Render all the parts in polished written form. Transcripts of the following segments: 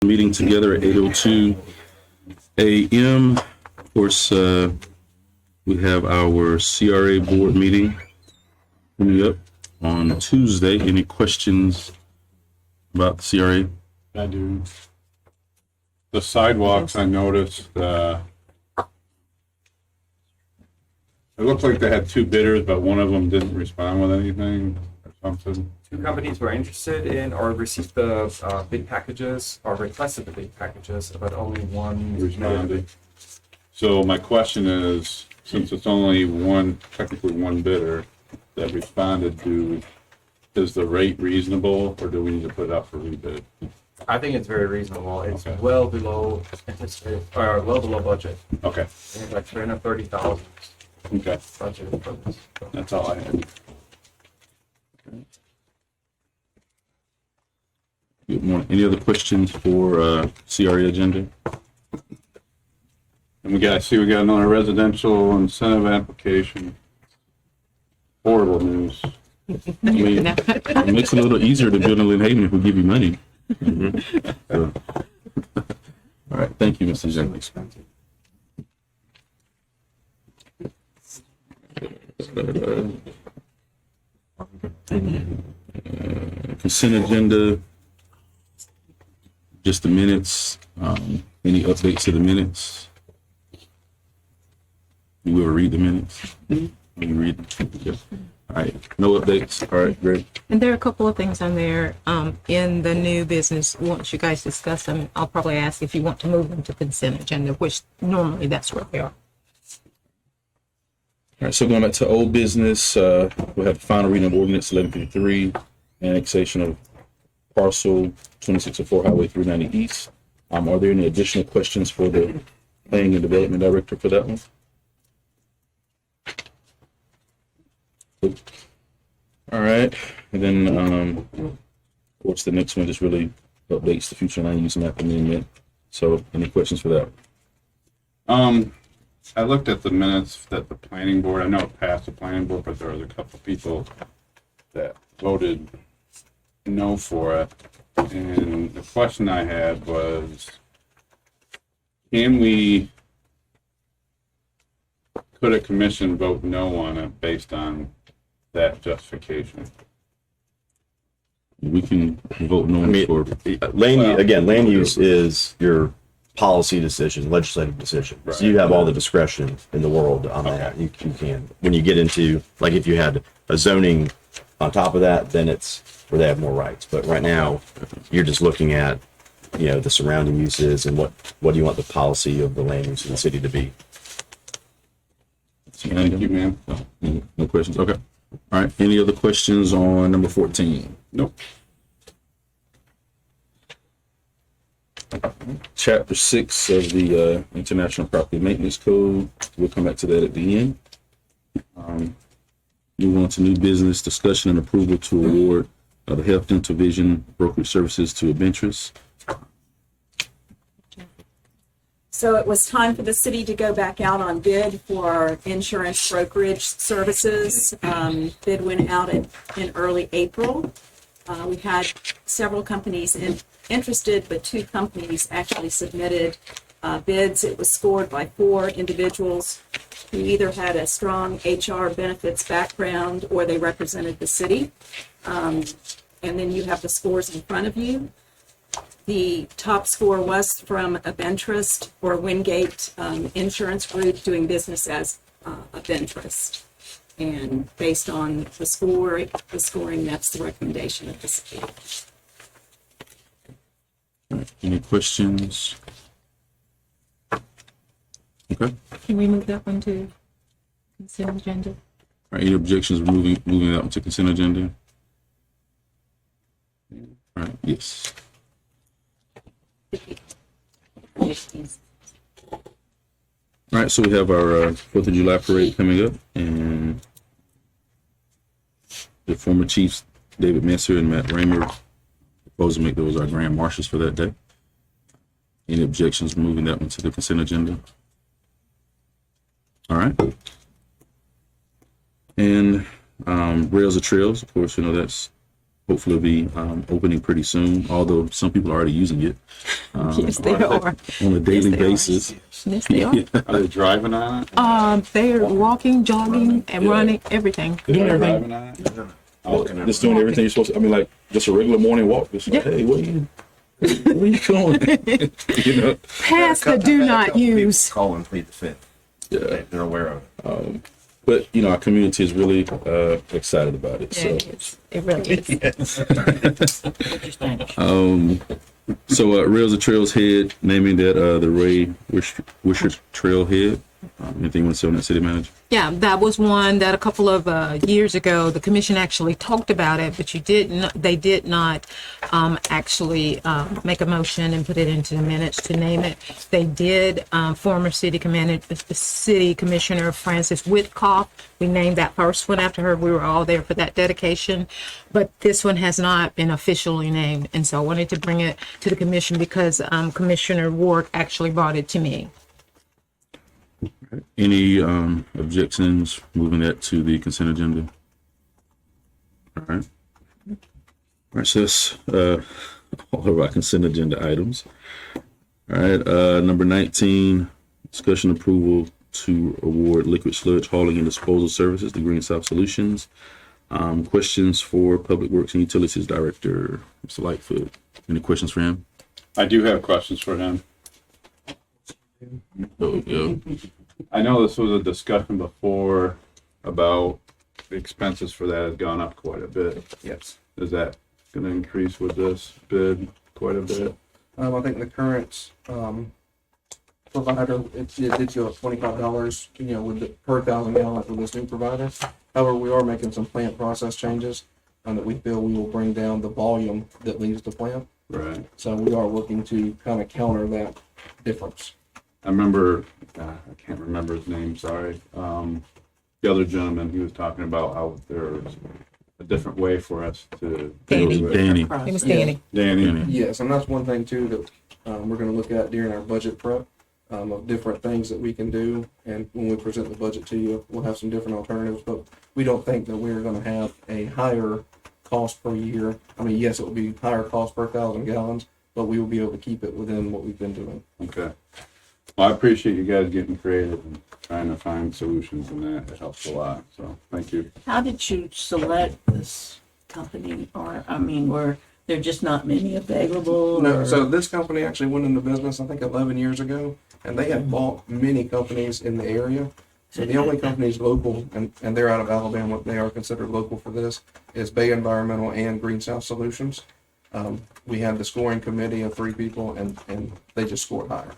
Meeting together at 8:02 a.m. Of course, we have our CRA board meeting coming up on Tuesday. Any questions about the CRA? I do. The sidewalks, I noticed, it looked like they had two bidders, but one of them didn't respond with anything or something. Two companies were interested in or received the bid packages or requested the bid packages, but only one Responded. So my question is, since it's only technically one bidder that responded, is the rate reasonable, or do we need to put it up for rebid? I think it's very reasonable. It's Okay. well below anticipated, or well below budget. Okay, It's like 330,000 okay, budget for this. that's all I had. Good morning. Any other questions for CRA agenda? And we got another residential incentive application. Horrible news. I mean, it makes it a little easier to build in Lynn Haven if we give you money. So, all right, thank you, Mr. Jenkins. Consent agenda, just the minutes. Any updates to the minutes? You will read the minutes? You read them? Okay. All right, no updates. All right, great. And there are a couple of things on there in the new business. Once you guys discuss them, I'll probably ask if you want to move them to consent agenda, which normally that's where they are. All right, so going back to old business, we'll have the final reading of ordinance 1153, annexation of parcel 2604 Highway 390 East. Are there any additional questions for the Planning and Development Director for that one? All right, and then of course the next one just really updates the future land use map amendment. So any questions for that? I looked at the minutes that the planning board, I know it passed the planning board, but there was a couple of people that voted no for it. And the question I had was, could a commission vote no on it based on that justification? We can vote no for. Land use is your policy decision, legislative decision. Right. So you have all the discretion in the world on that. You can. When you get into, like, if you had a zoning on top of that, then it's where they have more rights. But right now, you're just looking at, the surrounding uses and what do you want the policy of the land use in the city to be. Thank you, ma'am. No questions. Okay. All right. Any other questions on number 14? Nope. Chapter 6 of the International Property Maintenance Code. We'll come back to that at the end. Move on to new business discussion and approval to award the health dental vision brokerage services to Adventurous. So it was time for the city to go back out on bid for insurance brokerage services. Bid went out in early April. We had several companies interested, but two companies actually submitted bids. It was scored by 4 individuals who either had a strong HR benefits background or they represented the city. And then you have the scores in front of you. The top score was from Aventrust or Wingate Insurance Group, doing business as Aventrust. And based on the scoring, that's the recommendation of the city. All right. Any questions? Okay. Can we move that one to consent agenda? All right. Any objections moving that one to consent agenda? All right. Yes. All right, so we have our 4th of July parade coming up, and the former chiefs, David Messer and Matt Raymer, propose to make those our grand marshals for that day. Any objections moving that one to the consent agenda? All right. And Rails of Trails, of course, that's hopefully be opening pretty soon, although some people are already using it Yes, they are. on a daily Yes, they are. basis. Yes, they are. Are they driving on it? They're walking, jogging, and running, everything. Doing everything. Driving on it? Okay. Just doing everything you're supposed to. I mean, like just a regular morning walk. Just like, hey, where you going? You know? Past the do not use. Call and plead the fifth. Yeah. They're aware of it. But you know, our community is really excited about it. Yeah, So. it is. It really is. So Rails and Trails Head, naming that the Ray Wisher Trailhead. Anything you want to say on that, City Manager? Yeah, that was one that a couple of years ago, the commission actually talked about it, but they did not actually make a motion and put it into the minutes to name it. They did, former city commissioner Frances Whitcoff, we named that first one after her. We were all there for that dedication, but this one has not been officially named. And so I wanted to bring it to the commission because Commissioner Ward actually brought it to me. Any objections moving that to the consent agenda? All right. All right, so that's all of our consent agenda items. All right, number 19, discussion approval to award liquid sludge hauling and disposal services to Green South Solutions. Questions for Public Works and Utilities Director, Mr. Lightfoot. Any questions for him? I do have questions for him. Oh, yeah. I know this was a discussion before about the expenses for that has gone up quite a bit. Yes. Is that going to increase with this bid quite a bit? I think the current provider, it did go up $25, with the per 1,000 gallons with this new provider. However, we are making some plant process changes that we feel we will bring down the volume that leaves the plant. Right. So we are working to kind of counter that difference. I remember, I can't remember his name, sorry. The other gentleman, he was talking about how there's a different way for us to Danny. do it. Danny. It was Danny. Danny. Yes, and that's one thing too that we're going to look at during our budget prep of different things that we can do. And when we present the budget to you, we'll have some different alternatives, but we don't think that we're going to have a higher cost per year. I mean, yes, it will be higher cost per 1,000 gallons, but we will be able to keep it within what we've been doing. Okay. Well, I appreciate you guys getting creative and trying to find solutions in that. It helps a lot. So thank you. How did you select this company? Or, I mean, were there just not many available? No, or- so this company actually went into business, I think, 11 years ago, and they had bought many companies in the area. So the only companies local, and they're out of Alabama, they are considered local for this, is Bay Environmental and Green South Solutions. We had the scoring committee of 3 people, and they just scored higher.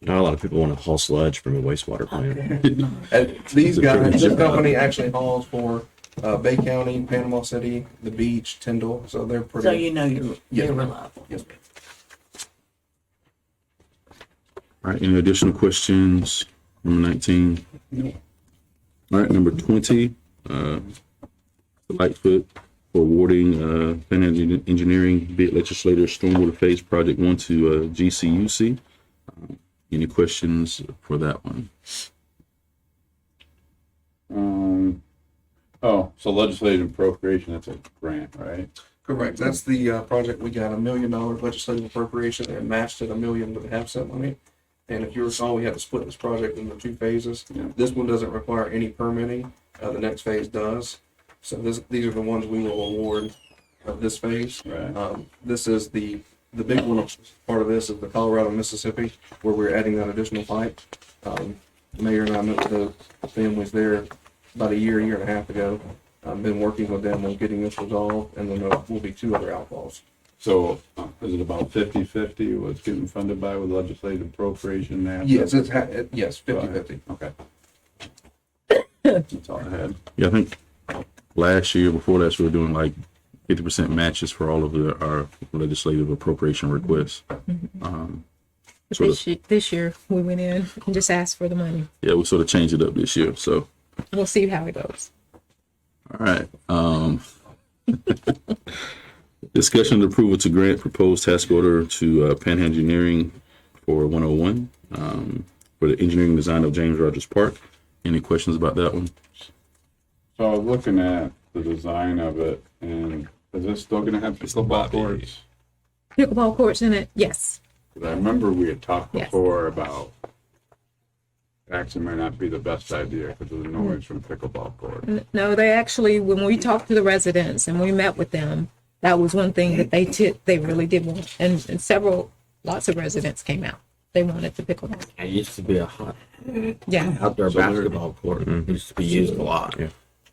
Not a lot of people want to haul sludge from a wastewater plant. And these guys, this company actually hauls for Bay County, Panama City, the beach, Tyndall, so they're pretty. So you know you're Yes, ma'am. reliable. Yes, ma'am. All right, any additional questions? Number 19? No. All right, number 20, Lightfoot for awarding Plan Engineering bid legislator Stormwater Phase Project 1 to GCUC. Any questions for that one? So legislative appropriation, that's a grant, right? Correct. That's the project. We got $1 million legislative appropriation and matched it $1 million with half cent money. And if you recall, we had to split this project into 2 phases. Yeah. This one doesn't require any permitting. The next phase does. So these are the ones we will award of this phase. Right. This is the big one. Part of this is the Colorado, Mississippi, where we're adding that additional pipe. The mayor and I met with the families there about a year and a half ago. I've been working with them on getting this resolved, and then there will be 2 other outfalls. So is it about 50-50 what's getting funded by with legislative appropriation now? Yes, yes, 50-50. Okay. That's all I had. Yeah, I think last year, before that, we were doing like 50% matches for all of our legislative appropriation requests. But Sort this year, we went in and just asked for the money. Yeah, we sort of changed it up this year, so. We'll see how it goes. All right. Discussion and approval to grant proposed task order to Pan Engineering for 101 for the engineering design of James Rogers Park. Any questions about that one? So I was looking at the design of it, and Is this still gonna have pickleball courts? Pickleball courts in it, yes. 'Cause I remember we had talked Yes. before about actually might not be the best idea because of the noise from pickleball court. No, they actually, when we talked to the residents and we met with them, that was one thing that they really did want. And lots of residents came out. They wanted the pickleball. It used to be a hot Yeah. outdoor So they're- basketball court. It used to be used a lot. Yeah.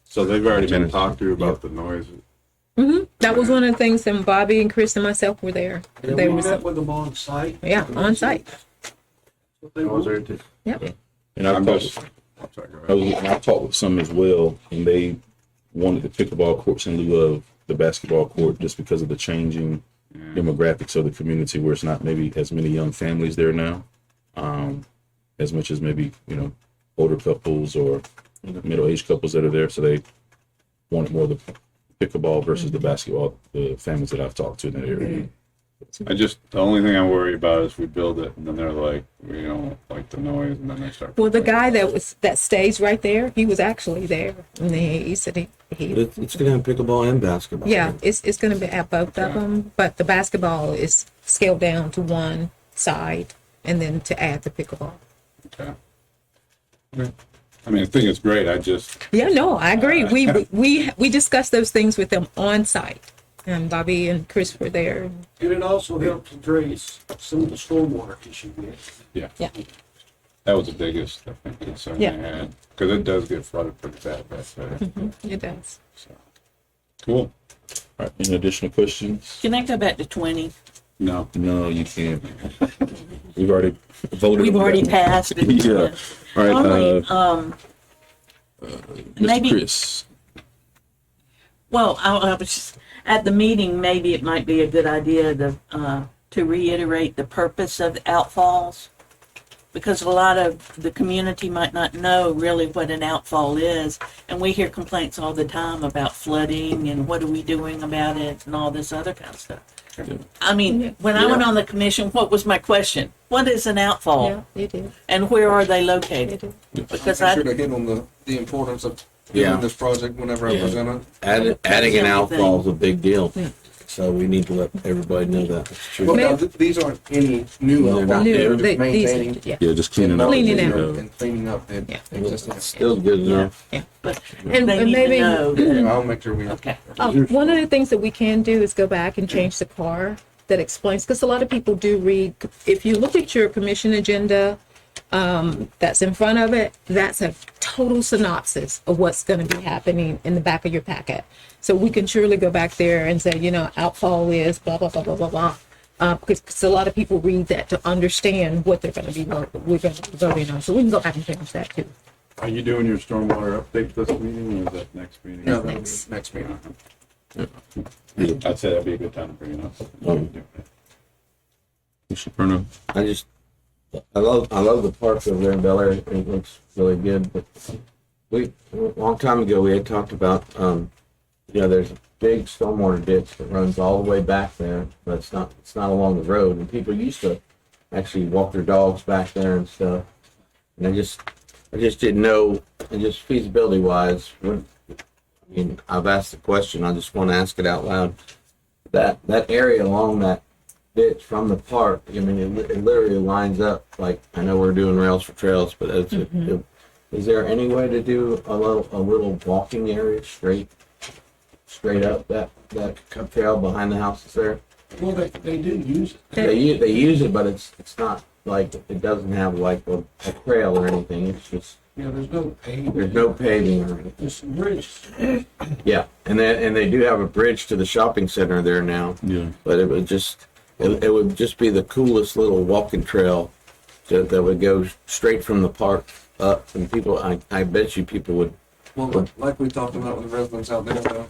So they've already been talked to about the noise. That was one of the things, and Bobby and Chris and myself were there. They were, with them on site. yeah, on site. What they want. Yep. And I I'm talked, just, I'm sorry, go ahead. I talked with some as well, and they wanted the pickleball courts in lieu of the basketball court just because of the changing demographics of the community, where it's not maybe as many young families there now, as much as maybe, older couples or middle-aged couples that are there. So they wanted more of the pickleball versus the basketball, the families that I've talked to in that area. The only thing I worry about is we build it and then they're like, we don't like the noise, and then they start. Well, the guy that stays right there, he was actually there. And he said he It's going to have pickleball and basketball. yeah, it's going to be at both of them, but the basketball is scaled down to one side and then to add the pickleball. Okay. I mean, I think it's great. I just, Yeah, no, I agree. We discussed those things with them on site, and Bobby and Chris were there. And it also helps address some of the stormwater issue. yeah. Yeah. That was the biggest, I think, concern Yeah. they had. Because it does get flooded pretty bad back there. It does. So. Cool. All right, any additional questions? Can I go back to 20? No. No, you can't. We've already voted. We've on already that. passed it. Yeah. All right, Only, Mr. maybe- Chris. Well, I was just, at the meeting, maybe it might be a good idea to reiterate the purpose of outfalls, because a lot of the community might not know really what an outfall is, and we hear complaints all the time about flooding and what are we doing about it and all this other kind of stuff. I mean, when I went on the commission, what was my question? What is an outfall, Yeah, it is. and where are they It located? is. Because I'm sure I, to hit on the importance of Yeah. doing this project whenever I Yeah. present it. Adding an That's the only outfall is a big deal. Yeah. So we need to let everybody know that. It's true. Well, May- no, these aren't any new They're outfalls. not New, They're they- just maintaining. yeah. Yeah, just cleaning up. Cleaning you out. know. And cleaning up the Yeah. existing. Still good enough. but And they need maybe to know that, Yeah, I'll make sure we. okay. one of the things that we can do is go back and change the car that explains, because a lot of people do read. If you look at your commission agenda, that's in front of it, that's a total synopsis of what's going to be happening in the back of your packet. So we can surely go back there and say, outfall is blah, blah, blah, blah, blah, blah. Because a lot of people read that to understand what we're going to be voting on. So we can go back and change that too. Are you doing your stormwater update this meeting or is that next meeting? No, that'll be next meeting. I'd say that'd be a good time to bring it up. Mr. Perno. I love the park over there in Bel Air. It looks really good. But a long time ago we had talked about there's a big stormwater ditch that runs all the way back there, but it's not along the road. And people used to actually walk their dogs back there and stuff. And I just didn't know, and just feasibility wise, I've asked the question. I just want to ask it out loud. That area along that ditch from the park, it literally lines up. Like, I know we're doing rails for trails, but is there any way to do a little walking area straight up that trail behind the houses there? Well, they do use it. They use it, but it's not like, it doesn't have like a trail or anything. It's just, There's no paving. there's no paving or anything. There's some bridges. Yeah, and they do have a bridge to the shopping center there now. Yeah. But it would just be the coolest little walking trail that would go straight from the park up, and people, I bet you people would. Well, like we talked about with the residents out there, though,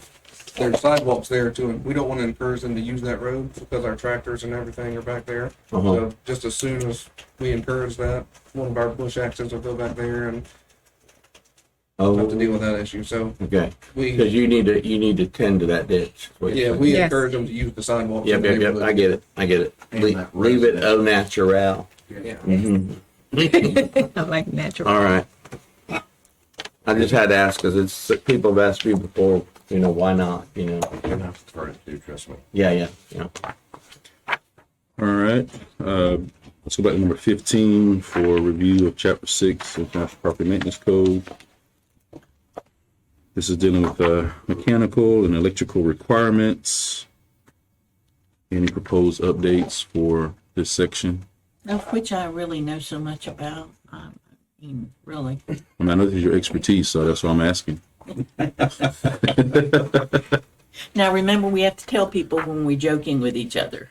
there's sidewalks there too, and we don't want to encourage them to use that road because our tractors and everything are back there. So just as soon as we encourage that, one of our bush axes will go back there and have to deal with that issue. So Okay, we, because you need to tend to that ditch. is what you're yeah, saying. we Yes. encourage them to use the sidewalks. Yep, in the yep, neighborhood. I get it. And Leave, that leave it au residential. natural. Yeah. Mhm. I like natural. All right. I just had to ask because people have asked me before, why not, yeah. All right. Let's go back to number 15 for review of Chapter 6 of National Property Maintenance Code. This is dealing with mechanical and electrical requirements. Any proposed updates for this section? Of which I really know so much about. I mean, really. I mean, I know this is your expertise, so that's what I'm asking. Now, remember, we have to tell people when we're joking with each other.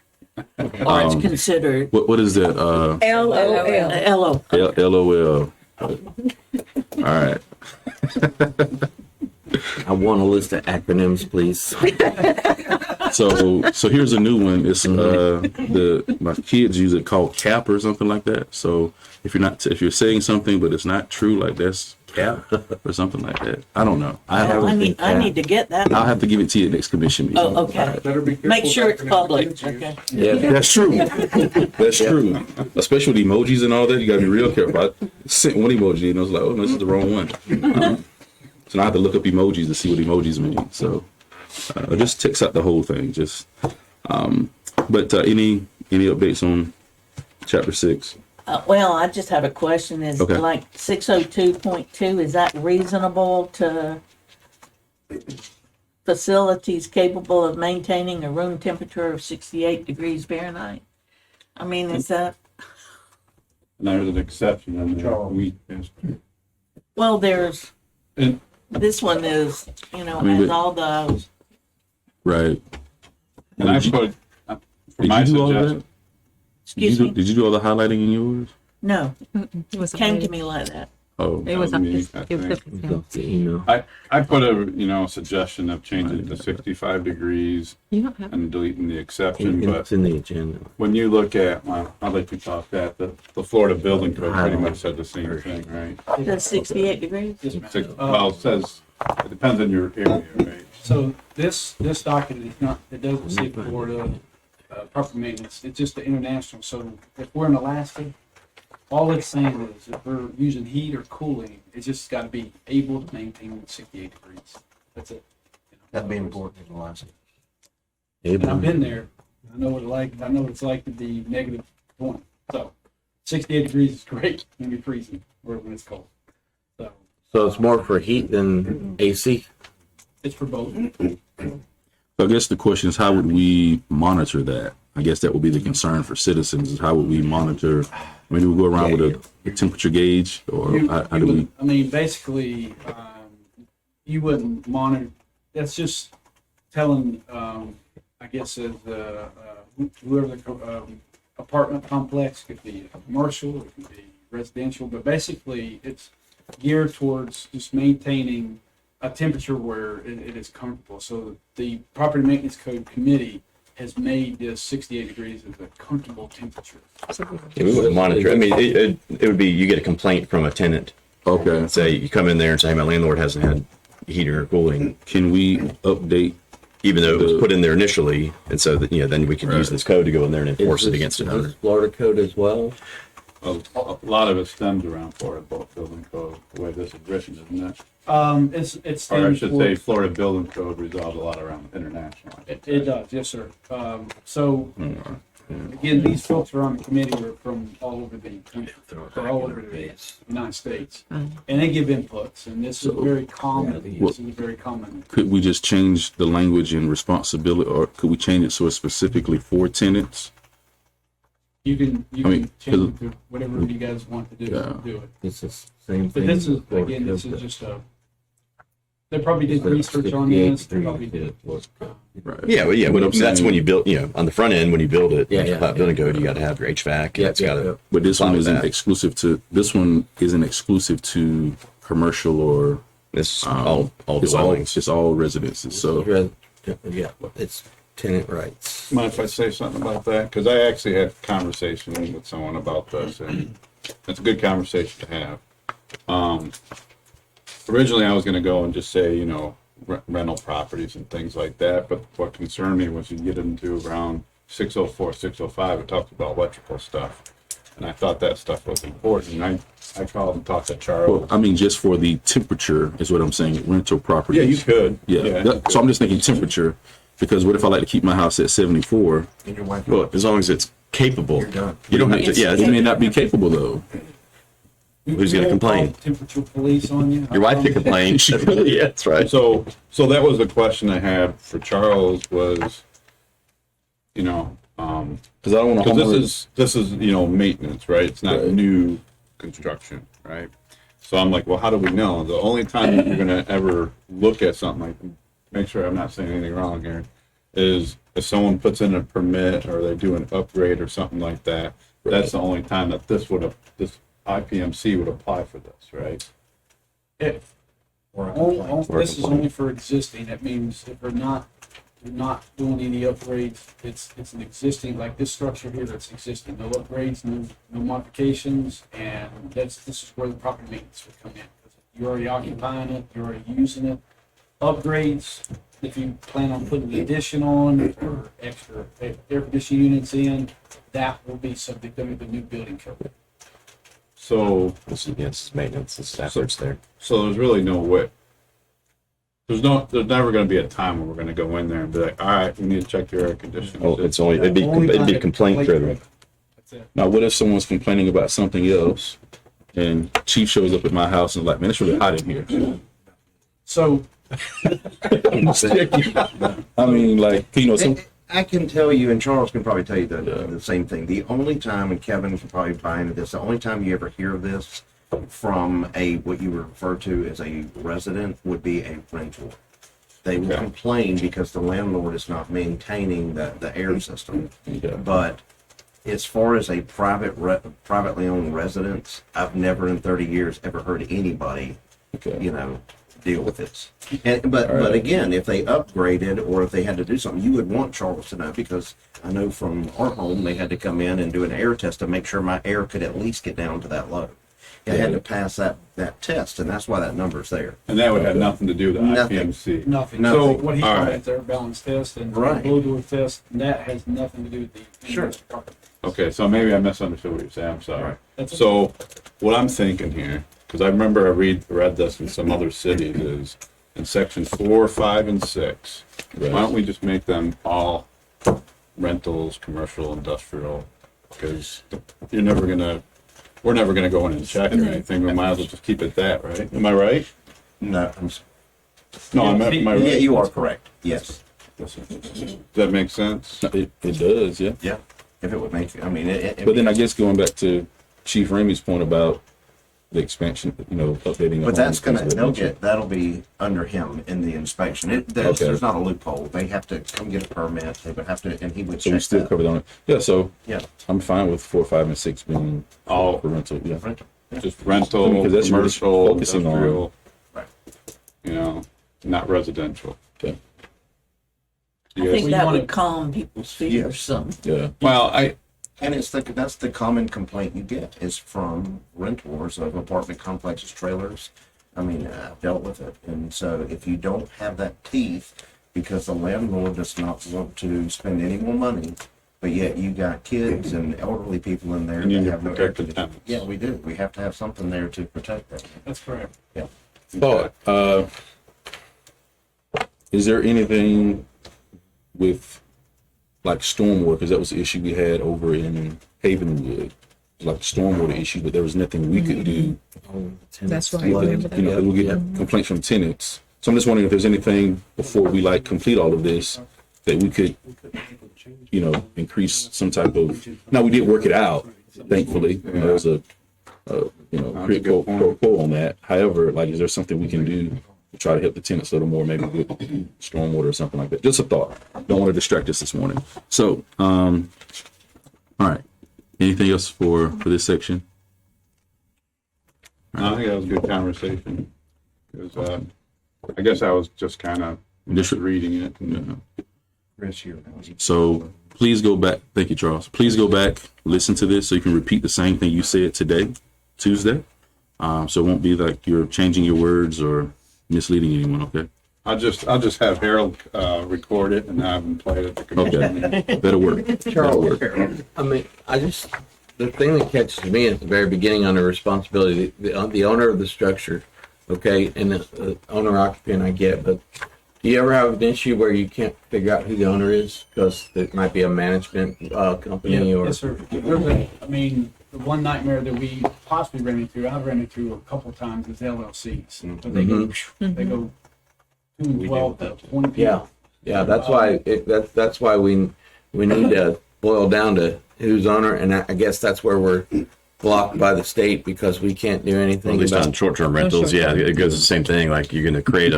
Or it's considered What is that? LOL. LO. LOL. All right. I want a list of acronyms, please. So here's a new one. It's my kids use it called cap or something like that. So if you're saying something but it's not true, like that's cap or something like that. I don't know. I need to get that. I'll have to give it to you at next commission meeting. Oh, okay. Better be careful Make sure with it's public. acronyms. Okay. Yeah. That's true. That's true. Especially with emojis and all that, you gotta be real careful. I sent one emoji and I was like, oh no, this is the wrong one. So now I have to look up emojis to see what emojis mean. So it just takes out the whole thing. But any updates on Chapter 6? Well, I just have a question. Is Okay. like 602.2, is that reasonable to facilities capable of maintaining a room temperature of 68 degrees Fahrenheit? I mean, is that, And there's an exception in there. well, there's, And this one is, I mean, has but- all those. Right. and I Did you- put, for Did my you do all of suggestion, that? Excuse me? Did you do all the highlighting in yours? No, It was came to me like that. Oh, It was, That was me, it I was, think. The email. I put a suggestion of changing it to 65 degrees you don't have, and deleting the exception, but It's in the agenda. when you look at, well, I'll let you talk that, the Florida Building Code pretty much said the same thing, right? Does 68 degrees? Well, it says, it depends on your area, right? So this document is not, it doesn't say Florida property maintenance, it's just the international. So if we're in Alaska, all it's saying is if we're using heat or cooling, it's just gotta be able to maintain 68 degrees. That's it. That'd be important in Alaska. And I've been there. I know what it's like to be negative one. So 68 degrees is great when you're freezing or when it's cold. So So it's more for heat than AC? it's for both. I guess the question is, how would we monitor that? I guess that would be the concern for citizens, is how would we monitor? I mean, do we go around with a temperature gauge, or how do we? I mean, basically, you wouldn't monitor. That's just telling, I guess, whoever the apartment complex, could be a commercial, it could be residential, but basically, it's geared towards just maintaining a temperature where it is comfortable. So the Property Maintenance Code Committee has made this 68 degrees as a comfortable temperature. Yeah, we wouldn't monitor. I mean, it would be, you get a complaint from a tenant. Okay, Say you come in there and say, hey, my landlord hasn't had heating or cooling, can we update? even though it was put in there initially. And so that, then we could use this code to go in there and enforce it against Is another. this Florida code as well? A lot of it stems around Florida Building Code, the way this is written, isn't it? It's Or I stands should for- say Florida Building Code resolves a lot around international. It does, yes, sir. So, again, these folks are on the committee are from all over the country, they're all over the United States. And they give inputs, and this is very common, this is very common. Could we just change the language and responsibility, or could we change it so it's specifically for tenants? You can mean, change it to whatever you guys want to do, Yeah. do it. It's the same But thing. this is, as Florida again, this code, is just they probably did research on 68 this, they probably degrees did. was- Right. Yeah, well, yeah, But I'm but that's saying- when you build, on the front end, when you build it, Yeah, building code, you got to have your HVAC. Yeah, It's got to. But this one Follow isn't that. exclusive to. This one isn't exclusive to commercial or. It's Um, all it's all dwellings. it's all residences. So Yeah, it's tenant rights. Mind if I say something about that? Because I actually had a conversation with someone about this, and it's a good conversation to have. Originally, I was going to go and just say, rental properties and things like that, but what concerned me was you get into around 604, 605, it talks about electrical stuff. And I thought that stuff was important. I called and talked to Charles. Well, I mean, just for the temperature is what I'm saying, rental properties. Yeah, you could. Yeah, you so I'm just thinking temperature, because what if I like to keep my house at 74? And your wife, Well, as long as it's capable, you're done. you don't have to. Yeah, It may not be capable though. Who's gonna We'll call complain? Temperature police on you. your wife could complain. Yeah, that's right. So that was the question I had for Charles was, you know, Because I don't want to. because this is you know maintenance, right? It's not Right. new construction, right? So I'm like, well, how do we know? The only time that you're gonna ever look at something like, make sure I'm not saying anything wrong here, is if someone puts in a permit or they do an upgrade or something like that. That's the only time that this IPMC would apply for this, right? If, this is only for existing, that means if they're not doing any upgrades, it's an existing, like this structure here that's existing, no upgrades, no modifications, and this is where the property maintenance would come in. 'Cause you're already occupying it, you're already using it. Upgrades, if you plan on putting an addition on or extra air conditioning units in, that will be subject under the new building code. So Yes, maintenance and efforts there. So there's really no way. There's never going to be a time when we're going to go in there and be like, all right, we need to check your air conditioning. Oh, it's only it'd be complaint driven. That's it. Now, what if someone's complaining about something else, and Chief shows up at my house and is like, man, it's really hot in here. So, I mean, like, you know, some. I can tell you, and Charles can probably tell you the same thing. The only time, and Kevin can probably buy into this, the only time you ever hear this from what you refer to as a resident would be a rental. They will complain because the landlord is not maintaining the air system. Yeah. But as far as a privately owned residence, I've never in 30 years ever heard anybody, Okay. deal with this. But again, if they upgraded or if they had to do something, you would want Charles to know, because I know from our home they had to come in and do an air test to make sure my air could at least get down to that low. They had to pass that test, and that's why that number's there. And that would have nothing to do with the Nothing. IPMC. nothing. No. So what he All called right. it their balance test and Right. blow door test, that has nothing to do with the. Sure. Okay, so maybe I misunderstood what you're saying. I'm sorry. Right. That's So what I'm thinking here, because I remember I read this in some other cities, is in section 4, 5, and 6. Right. Why don't we just make them all rentals, commercial, industrial? Because we're never gonna go in and check or anything. We might as well just keep it that, right? Am I right? No, No, am I right? yeah, you are correct. Yes. Does that make sense? It does, yeah. Yeah. If it would make, I mean, But then I guess going back to Chief Ramey's point about the expansion, updating. But that's that'll be under him in the inspection. There's not a loophole. They have to come get a permit. They would have to, and he would So we check still that. covered on it. Yeah, so Yeah. I'm fine with 4, 5, and 6 being All for rental. Yeah. just rental, Because that's what it's commercial, focusing on. industrial. Right. Not residential. Okay. I Yes. think Well, you that wanna- would calm people's fears some. Yeah. Well, And that's the common complaint you get is from renters of apartment complexes, trailers. I mean, I've dealt with it. And so if you don't have that teeth, because the landlord does not want to spend any more money, but yet you got kids and elderly people in there You need that to have no air protect the conditioning. tenants. Yeah, we do. We have to have something there to protect them. That's correct. Thought, is there anything with like stormwater? Because that was the issue we had over in Havenwood, like stormwater issue, but there was nothing we could do. That's right. We'll Remember that? get complaints from tenants. So I'm just wondering if there's anything before we like complete all of this that we could, increase some type of. Now we did work it out, thankfully. There was a pretty pro on that. However, like, is there something we can do to try to help the tenants a little more, maybe with stormwater or something like that? Just a thought. Don't want to distract us this morning. So, all right. Anything else for this section? I think that was a good conversation. It was, I guess I was just kind of Just reading it. So please go back. Thank you, Charles. Please go back, listen to this so you can repeat the same thing you said today, Tuesday. So it won't be like you're changing your words or misleading anyone, okay? I'll just have Harold record it and have him play it at the commission. Okay. That'll work. That'll work. I mean, the thing that catches me at the very beginning on the responsibility, the owner of the structure, okay, and the owner occupant I get, but do you ever have an issue where you can't figure out who the owner is because it might be a management company or? Yes, sir. I mean, the one nightmare that we possibly ran into, I've ran into a couple of times, is LLCs. But they go 2 and 12 to 20 people. Yeah, that's why that's why we need to boil down to who's owner, and I guess that's where we're blocked by the state because we can't do Or anything at least on about. short-term rentals, yeah, it goes the same thing. Like you're going to create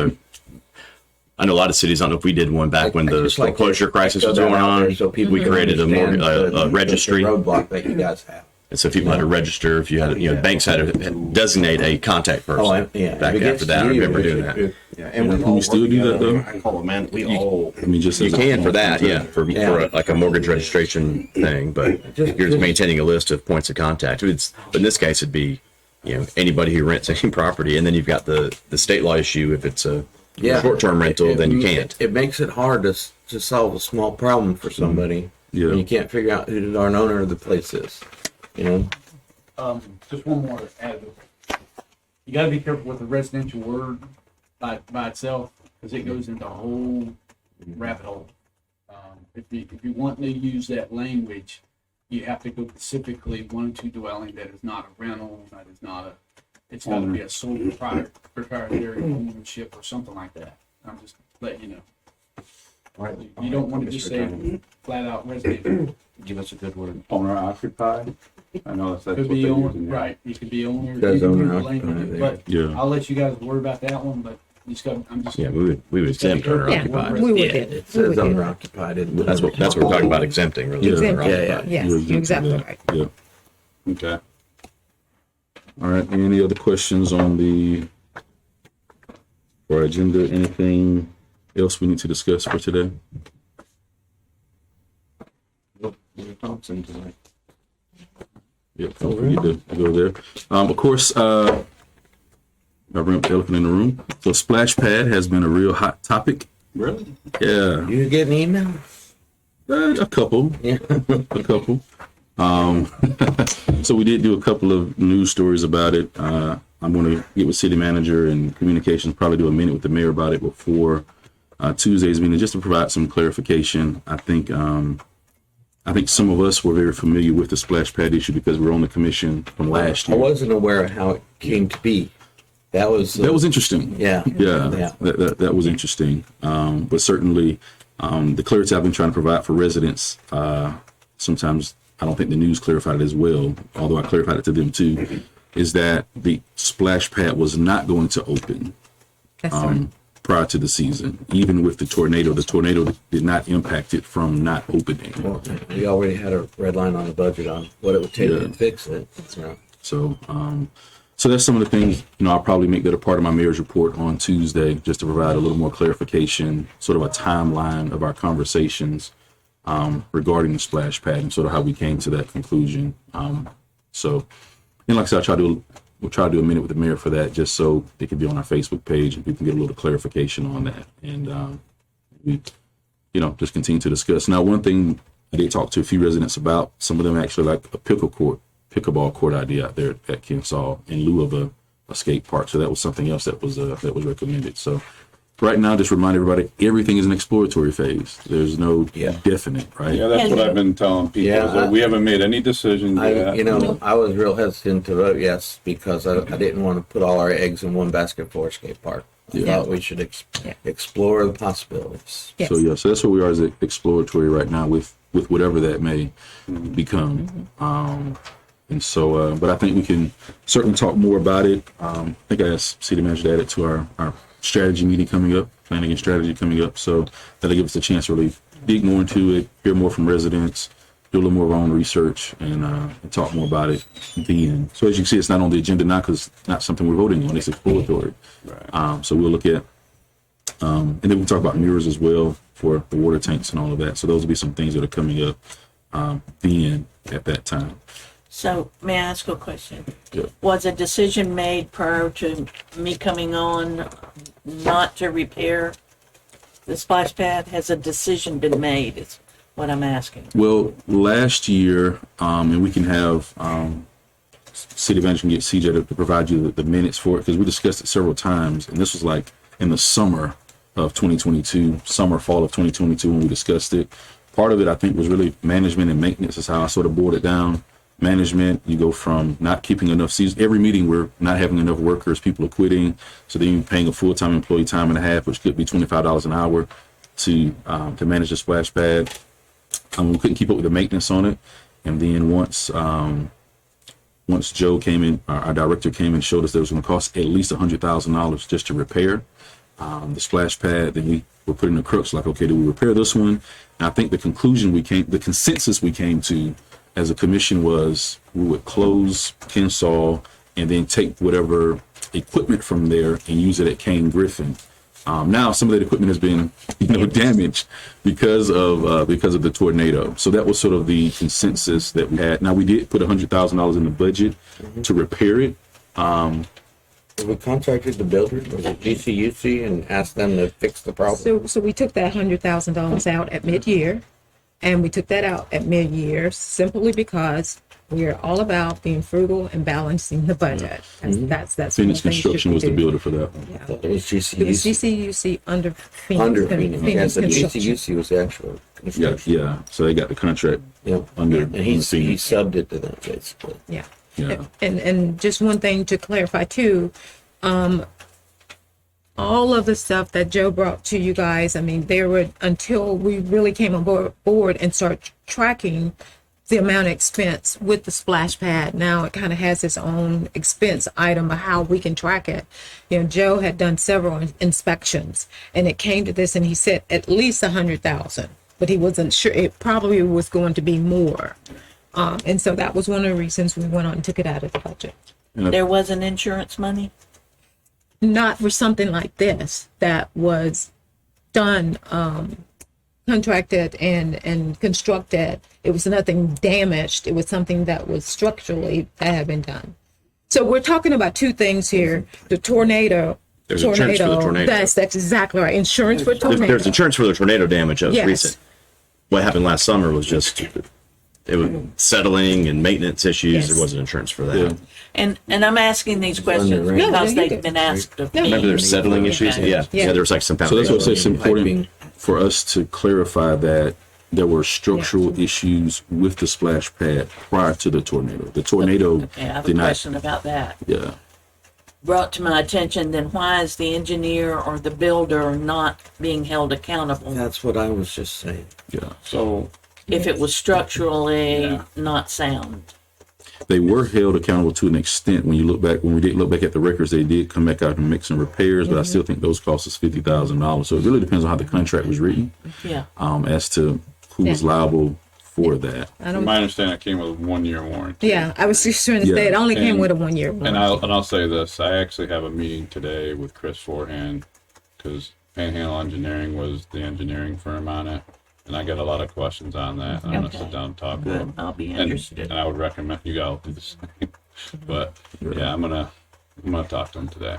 I know a lot of cities, I don't know if we did one back when the Just like foreclosure to crisis throw was that going out there on. so people We can created a understand registry. the roadblock that you guys have. And so people had to register. If you had, banks had to designate a contact person. Yeah. Back If it gets after that, I to you, remember it doing should- that. Yeah, and we Can all we still work do that, together. though? I call them, man, we all. I mean, just You as a- can for that, yeah, for like a mortgage registration thing, but you're just maintaining a list of points of contact. But in this case, it'd be, anybody who rents any property, and then you've got the state law issue. If it's a short-term rental, then you can't. It makes it hard to solve a small problem for somebody. Yeah. When you can't figure out who the darn owner of the place is. Just one more add. You got to be careful with the residential word by itself because it goes into a whole rabbit hole. If you want to use that language, you have to go specifically 1 and 2 dwelling that is not a rental, that is not a. It's got to be a sole proprietary ownership or something like that. I'm just letting you know. You don't want to just say flat out residential. Give us a good word. Owner occupied. I know that's what Could they're be owner, using. right? You could be owner. Does you can owner do language, occupied But Yeah. I'll let you guys worry about that one. But you just got. I'm just. Yeah, we would exempt owner Yeah, occupied. we would Yeah, do. It says owner occupied. that's what we're talking about exempting, really. Yeah. owner occupied. Yes, You're you're exactly exempt right. from that. Yeah. Okay. All right. Any other questions on our agenda? Anything else we need to discuss for today? Thompson tonight. Yep. Don't forget to go there. Of course, I bring up the elephant in the room. So splash pad has been a real hot topic. Really? Yeah. You get an email? A couple. Yeah. A couple. So we did do a couple of news stories about it. I'm going to get with city manager and communications, probably do a minute with the mayor about it before Tuesday's meeting, just to provide some clarification. I think some of us were very familiar with the splash pad issue because we're on the commission from last I year. wasn't aware of how it came to be. That was interesting. yeah. Yeah. That was interesting. But certainly, the clarity I've been trying to provide for residents, sometimes I don't think the news clarified it as well, although I clarified it to them too, is that the splash pad was not going to open That's right. prior to the season. Even with the tornado did not impact it from not opening. Well, we already had a red line on the budget on what it would take to fix it. So, so that's some of the things, I'll probably make that a part of my mayor's report on Tuesday, just to provide a little more clarification, sort of a timeline of our conversations regarding the splash pad and sort of how we came to that conclusion. And like I said, we'll try to do a minute with the mayor for that, just so it can be on our Facebook page and people can get a little clarification on that. And we, just continue to discuss. Now, one thing I did talk to a few residents about, some of them actually like a pickleball court idea out there at Kensaw in lieu of a skate park. So that was something else that was recommended. So right now, just remind everybody, everything is an exploratory phase. There's no definite, right? Yeah, that's what I've been telling people. Yeah, is that we haven't made any decisions yet. I was real hesitant to vote yes because I didn't want to put all our eggs in one basket for a skate park. I thought we should explore the possibilities. Yes. So so that's where we are as exploratory right now with whatever that may become. And so, but I think we can certainly talk more about it. I think I asked city manager to add it to our strategy meeting coming up, planning and strategy coming up. So that'll give us a chance to really dig more into it, hear more from residents, do a little more of our own research, and talk more about it then. So as you can see, it's not on the agenda now because it's not something we're voting on. It's exploratory. Right. So we'll look at, and then we'll talk about mirrors as well for the water tanks and all of that. So those will be some things that are coming up then at that time. So, may I ask a question? Yeah. Was a decision made prior to me coming on not to repair the splash pad? Has a decision been made? Is what I'm asking. Well, last year, and we can have city manager can get CJ to provide you the minutes for it because we discussed it several times, and this was like in the summer of 2022, fall of 2022 when we discussed it. Part of it, I think, was really management and maintenance is how I sort of boiled it down. Management, you go from not keeping enough seasons. Every meeting, we're not having enough workers. People are quitting. So then you're paying a full-time employee time and a half, which could be $25 an hour to manage the splash pad. We couldn't keep up with the maintenance on it. And then once Joe came in, our director came and showed us that it was going to cost at least $100,000 just to repair the splash pad. Then we were putting the crux like, okay, do we repair this one? And I think the consensus we came to as a commission was we would close Kensaw and then take whatever equipment from there and use it at Kane Griffin. Now some of that equipment has been, damaged because of the tornado. So that was sort of the consensus that we had. Now we did put $100,000 in the budget to repair it. We contracted the builder, was it GCUC, and asked them to fix the problem? So we took that $100,000 out at mid-year, and we took that out at mid-year simply because we are all about being frugal and balancing the budget. That's Phoenix Construction was the builder for that. Yeah. It was It was GCUC. GCUC under Phoenix. Under Phoenix, yes, the Construction. GCUC was the actual Yeah, construction. yeah. So they got the contract Yep. under And he Phoenix. subbed it to them, basically. Yeah. Yeah. And just one thing to clarify too, all of the stuff that Joe brought to you guys, I mean, there were, until we really came on board and start tracking the amount of expense with the splash pad. Now it kind of has its own expense item of how we can track it. Joe had done several inspections and it came to this and he said at least 100,000, but he wasn't sure. It probably was going to be more. And so that was one of the reasons we went on and took it out of the budget. There wasn't insurance money? Not for something like this that was done, contracted and constructed. It was nothing damaged. It was something that was structurally that had been done. So we're talking about two things here. The tornado. There's insurance for the tornado. That's exactly right. Insurance for tornado. There's insurance for the tornado damage that was Yes. recent. What happened last summer was just it was settling and maintenance issues. Yes. There wasn't insurance for that. Yeah. And I'm asking these questions No, because you they've did. been asked of No, me. Remember there's settling issues? Okay. Yeah, there was like some So that's what I say it's important Piping. for us to clarify that there were structural issues with the splash pad prior to the tornado. The tornado Okay, I have a did not. question about that. Yeah. Brought to my attention, then why is the engineer or the builder not being held accountable That's what I was just saying. Yeah. So, if it was structurally Yeah. not sound? They were held accountable to an extent. When we did look back at the records, they did come back out and make some repairs, but I still think those cost us $50,000. So it really depends on how the contract was written, Yeah. as to who was liable for that. I from don't, my understanding, it came with a 1-year warranty. yeah, I was just trying to say it only came with a 1-year And warranty. I'll say this, I actually have a meeting today with Chris Forehand, because Panhandle Engineering was the engineering firm on it, and I got a lot of questions on that, and I'm gonna sit down and talk with him. I'll be And interested. I would recommend you all do the same, but, yeah, I'm gonna talk to him today.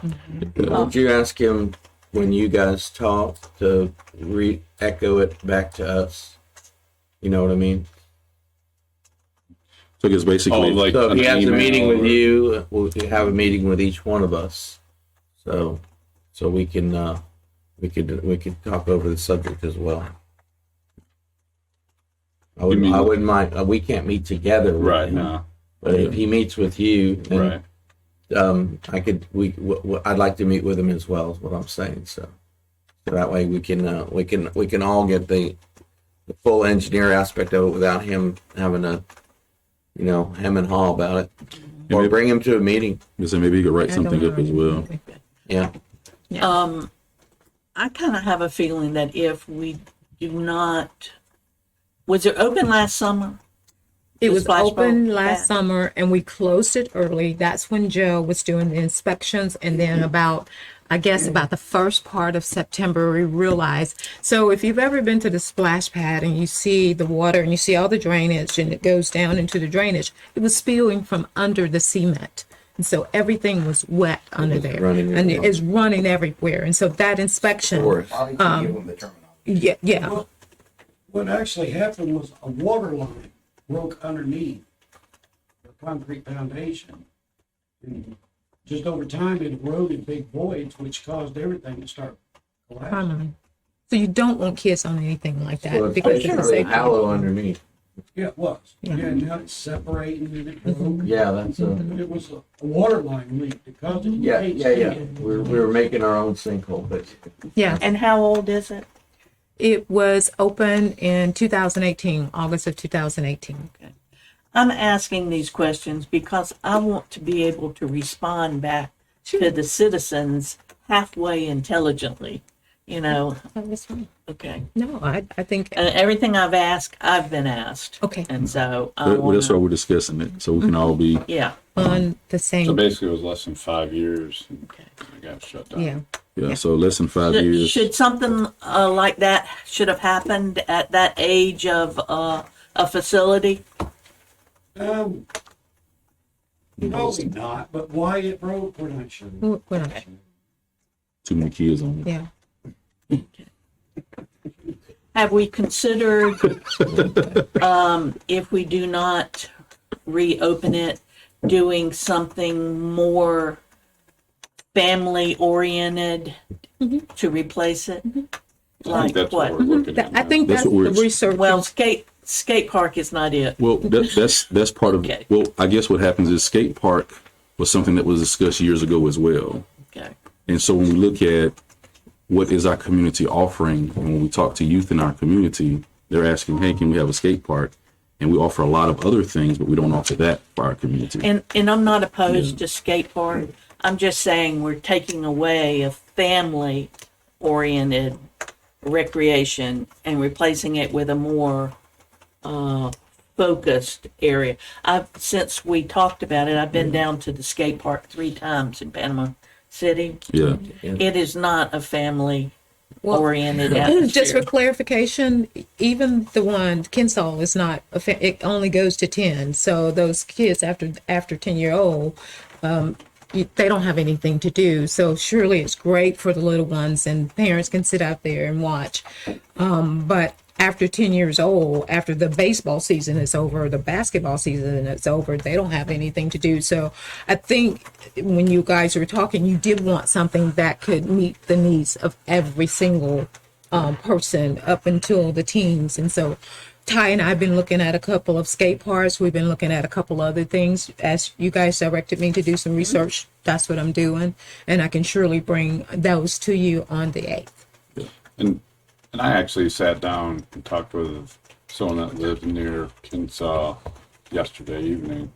Would you ask him when you guys talk to echo it back to us? You know what I mean? So I guess basically, Oh, like So if an he has a email meeting with or- you, we'll have a meeting with each one of us. So we can, we could talk over the subject as well. I You mean- wouldn't mind, we can't meet together. with Right, him, no, But if he meets with you, then, right. I'd like to meet with him as well, is what I'm saying, so. So that way we can all get the full engineer aspect of it without him having a, hem and haw about it. Or bring him to a meeting, so maybe you could write I don't something up know. as well. yeah. I kind of have a feeling that if we do not, was it open last summer? It The was splash open pad? last summer and we closed it early. That's when Joe was doing the inspections. And then about the first part of September, we realized. So if you've ever been to the splash pad and you see the water and you see all the drainage and it goes down into the drainage, it was spewing from under the cement. And so everything was wet under there running and everywhere. it's running everywhere. And so that inspection, Or yeah. What actually happened was a water line broke underneath the concrete foundation. And just over time, it eroded big voids, which caused everything to start collapsing. Primarily. So you don't want kids on anything like that So it's because it's a basically safety. hollow underneath. Yeah, it was. Yeah. Yeah, now it's separating and it broke. Yeah, that's a, It was a water line leak that caused it. You yeah, can't yeah, see yeah. it. We were making our own sinkhole, basically. Yeah, And how old is it? it was open in 2018, August of 2018. I'm asking these questions because I want to be able to respond back to the citizens halfway intelligently, you know? That was fine. Okay. No, I think, And everything I've asked, I've been asked. okay, And so I Well, that's why want we're discussing it, so we can all be, yeah. on the So same, basically, it was less than 5 years, and Okay. it got shut down. yeah. yeah, so less than 5 Should, years. should something like that should have happened at that age of a facility? Probably not, but why it broke, we're not sure. We're not sure. Too many kids on it. Yeah. Have we considered, if we do not reopen it, doing something more family oriented to replace it? I think Like that's what what? we're looking at. I think That's that's what the we're- research. Well, skate park is not it. Well, that's part of, Okay. well, I guess what happens is skate park was something that was discussed years ago as well. Okay. And so when we look at what is our community offering, and when we talk to youth in our community, they're asking, hey, can we have a skate park? And we offer a lot of other things, but we don't offer that for our community. And I'm not opposed to skate park. I'm just saying we're taking away a family oriented recreation and replacing it with a more focused area. Since we talked about it, I've been down to the skate park 3 times in Panama City. Yeah. It is not a family Well, oriented just for atmosphere. clarification, even the one Kinsall is not. It only goes to 10. So those kids after 10-year-old, they don't have anything to do. So surely it's great for the little ones, and parents can sit out there and watch. But after 10 years old, after the baseball season is over, the basketball season is over, they don't have anything to do. So I think when you guys were talking, you did want something that could meet the needs of every single person up until the teens. And so Ty and I have been looking at a couple of skate parks. We've been looking at a couple other things. As you guys directed me to do some research, that's what I'm doing. And I can surely bring those to you on the 8th. And I actually sat down and talked with someone that lived near Kinsaw yesterday evening.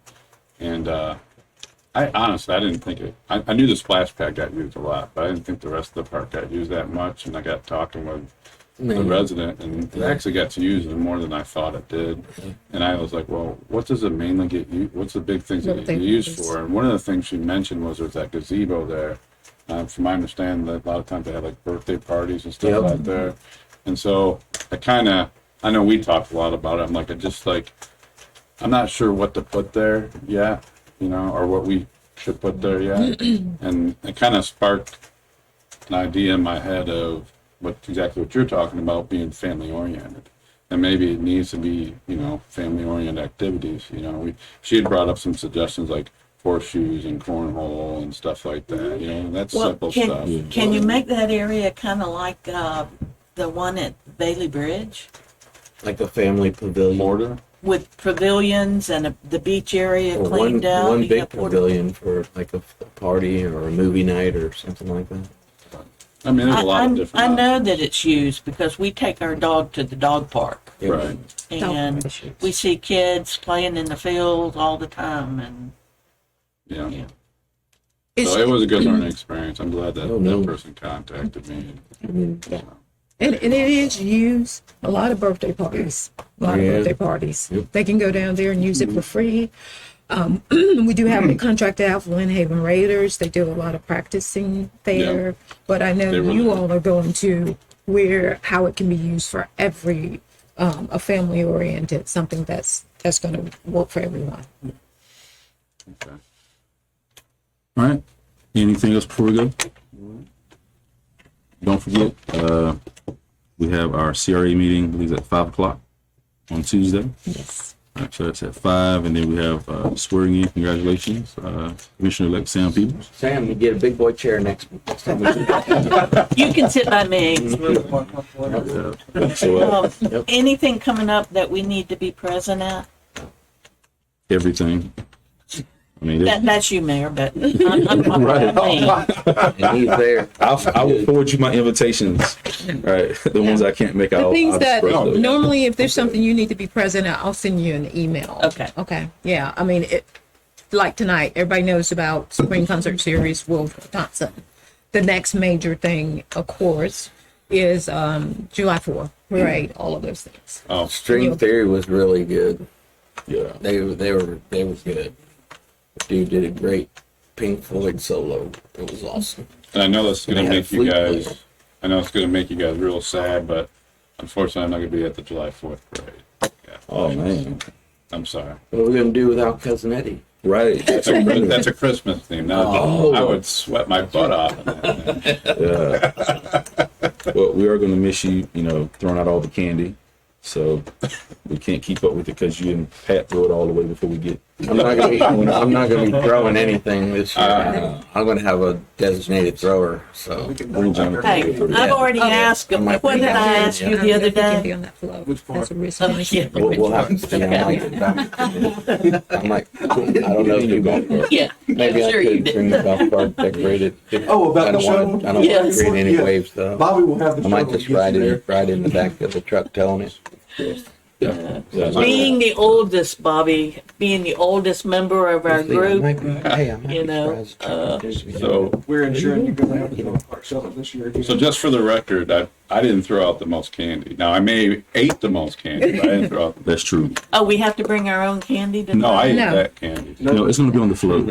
And I honestly, I didn't think it, I knew the splash pad got used a lot, but I didn't think the rest of the park got used that much. And I got talking with the resident, and it actually got used more than I thought it did. And I was like, well, what does it mainly get used? What's the big things that get used for? And one of the things she mentioned was there's that gazebo there. From my understanding, that a lot of times they have like birthday parties and stuff out there. And so I know we talked a lot about it. I'm like, I'm not sure what to put there yet, or what we should put there yet. And it kind of sparked an idea in my head of exactly what you're talking about, being family oriented. And maybe it needs to be, family oriented activities. She had brought up some suggestions like horseshoes and cornhole and stuff like that. That's simple stuff. Can you make that area kind of like the one at Bailey Bridge Like a family pavilion. Mortar? with pavilions and the beach area Or cleaned out? one You big got porta- pavilion for like a party or a movie night or something like that. I mean, there's a lot of I different. know that it's used because we take our dog to the dog park Right. and we see kids playing in the field all the time and Yeah. yeah. So it was a good learning experience. I'm glad that Oh, no. that person contacted me. Yeah. And it is used a lot of birthday parties. Yep. They can go down there and use it for free. We do have it contracted out for Lynn Haven Raiders. They do a lot of practicing there. Yeah. But I know They really you do. all are going to how it can be used for every a family oriented, something that's going to work for everyone. Okay. All right. Anything else before we go? Don't forget, we have our CRA meeting, I believe at 5 o'clock on Tuesday. Yes. All right, so that's at 5, and then we have swearing in. Congratulations, Commissioner-elect Sam Peebles. Sam, you get a big boy chair next time we do that. You can sit by me. So Anything coming up that we need to be present at? everything. I mean, That's you, Mayor, but I'm talking about me. And he's there. I will forward you my invitations. Right, the ones I can't make. The things I'll that express those. normally, if there's something you need to be present at, I'll send you an email. Okay. Okay. Yeah. I mean, like tonight, everybody knows about Spring Concert Series, Wolf Thompson. The next major thing, of course, is July 4th parade. All of those things. Oh, String Theory was really good. Yeah. They were good. The dude did a great Pink Floyd solo. It was awesome. and I know that's gonna They had a make you flute guys, player. I know it's gonna make you guys real sad, but unfortunately, I'm not gonna be at the July 4th parade. Yeah, Oh man. I'm sorry. What are we gonna do without Cousin Eddie? Right. That's a Christmas theme. Now, I would sweat my butt off. on that thing. Yeah. Well, we are going to miss you. You know, throwing out all the candy. So we can't keep up with it because you and Pat throw it all away before we get. I'm not gonna be throwing anything this year. I'm gonna have a designated thrower. So Bring Jonathan Hey, over to I've that. already asked him. might What bring did I that in, ask you yeah. the other You can be day? on that flow. Which part? That's a risk Oh, management. yeah. we'll have to see. I'm like, I don't know if you golf cart. Yeah, Maybe sure I you could did. bring the golf cart decorated. Oh, about I don't the want shovel? to. I don't want Yes. to create any Yeah. waves though. Bobby will have the I might shovel just get you there. ride in the back of the truck telling it. Yeah. Being the oldest, Bobby, being the oldest member of our group, Hey, I might you be know, surprised. So, We're ensuring you're gonna have the golf cart shovel this year. again. so just for the record, I didn't throw out the most candy. Now, I may ate the most candy, but I didn't throw out. That's true. oh, we have to bring our own candy tonight? No, I ate No. that candy. No, it's going to be on the float.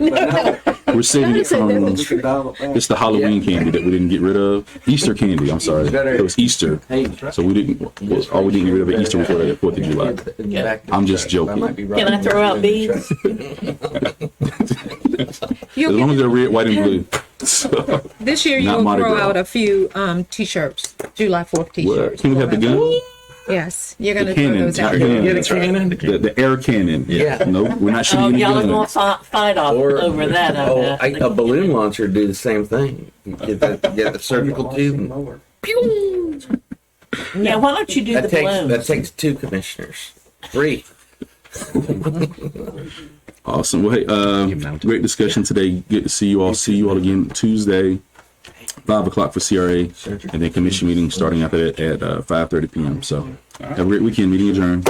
We're saving it from. We can dial it back. It's the Halloween candy that we didn't get rid of. Easter candy. I'm sorry. It was Easter, Hey, so we didn't. All we didn't get rid of at Easter was for the 4th of July. Yeah. I'm just joking. Can I throw out beads? As long as they're red, white, and blue. So, This year, Not you'll Mardi throw Gras. out a few T-shirts, July 4th what? T-shirts. Can we have the gun? Yes, you're The going to throw cannon. those out. The air cannon. Yeah. No, we're not Oh, shooting any y'all are guns. gonna fight off over that, I bet. a balloon launcher do the same thing. Get the surgical tube. Mower. Yeah, why don't you do the That balloons? takes 2 commissioners. 3. Awesome. Well, hey, great discussion today. Good to see you all. See you all again Tuesday, 5 o'clock for CRA, and then commission meeting starting after that at 5:30 p.m. So have a great weekend. Meeting adjourned.